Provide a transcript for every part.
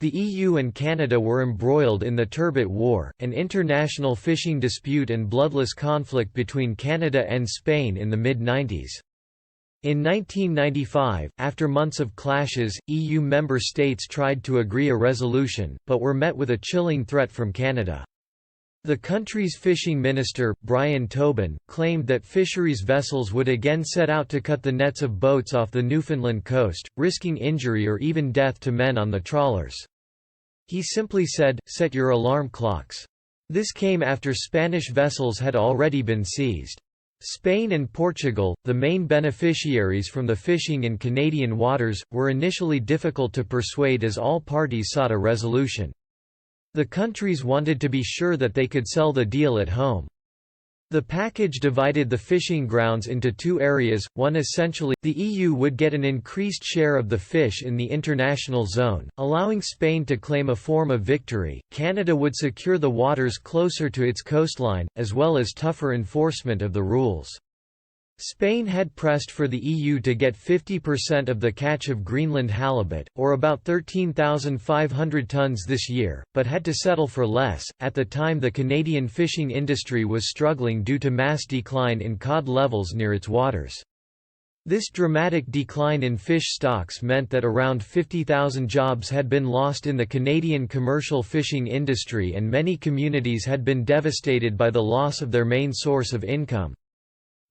The EU and Canada were embroiled in the Turbot War, an international fishing dispute and bloodless conflict between Canada and Spain in the mid-90s. In 1995, after months of clashes, EU member states tried to agree a resolution, but were met with a chilling threat from Canada. The country's fishing minister, Brian Tobin, claimed that fisheries vessels would again set out to cut the nets of boats off the Newfoundland coast, risking injury or even death to men on the trawlers. He simply said, "Set your alarm clocks." This came after Spanish vessels had already been seized. Spain and Portugal, the main beneficiaries from the fishing in Canadian waters, were initially difficult to persuade as all parties sought a resolution. The countries wanted to be sure that they could sell the deal at home. The package divided the fishing grounds into two areas, one essentially, the EU would get an increased share of the fish in the international zone, allowing Spain to claim a form of victory. Canada would secure the waters closer to its coastline, as well as tougher enforcement of the rules. Spain had pressed for the EU to get 50% of the catch of Greenland halibut, or about 13,500 tons this year, but had to settle for less. At the time, the Canadian fishing industry was struggling due to mass decline in cod levels near its waters. This dramatic decline in fish stocks meant that around 50,000 jobs had been lost in the Canadian commercial fishing industry, and many communities had been devastated by the loss of their main source of income.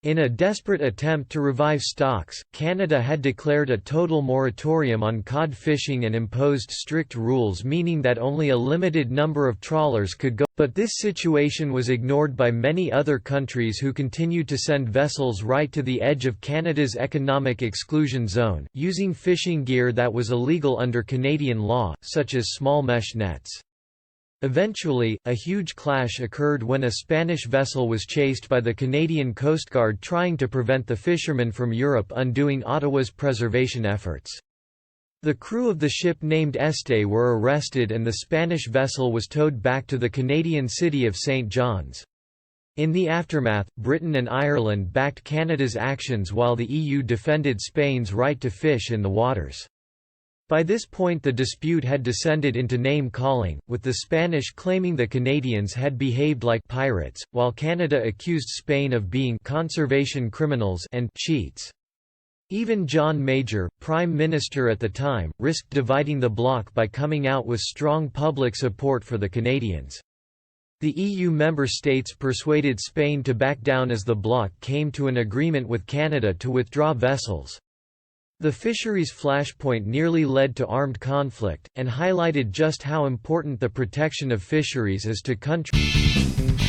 In a desperate attempt to revive stocks, Canada had declared a total moratorium on cod fishing and imposed strict rules meaning that only a limited number of trawlers could go, but this situation was ignored by many other countries who continued to send vessels right to the edge of Canada's economic exclusion zone, using fishing gear that was illegal under Canadian law, such as small mesh nets. Eventually, a huge clash occurred when a Spanish vessel was chased by the Canadian Coast Guard trying to prevent the fishermen from Europe undoing Ottawa's preservation efforts. The crew of the ship named Este were arrested and the Spanish vessel was towed back to the Canadian city of St. John's. In the aftermath, Britain and Ireland backed Canada's actions while the EU defended Spain's right to fish in the waters. By this point the dispute had descended into name-calling, with the Spanish claiming the Canadians had behaved like pirates, while Canada accused Spain of being conservation criminals and cheats. Even John Major, Prime Minister at the time, risked dividing the bloc by coming out with strong public support for the Canadians. The EU member states persuaded Spain to back down as the bloc came to an agreement with Canada to withdraw vessels. The fisheries flashpoint nearly led to armed conflict, and highlighted just how important the protection of fisheries is to countries.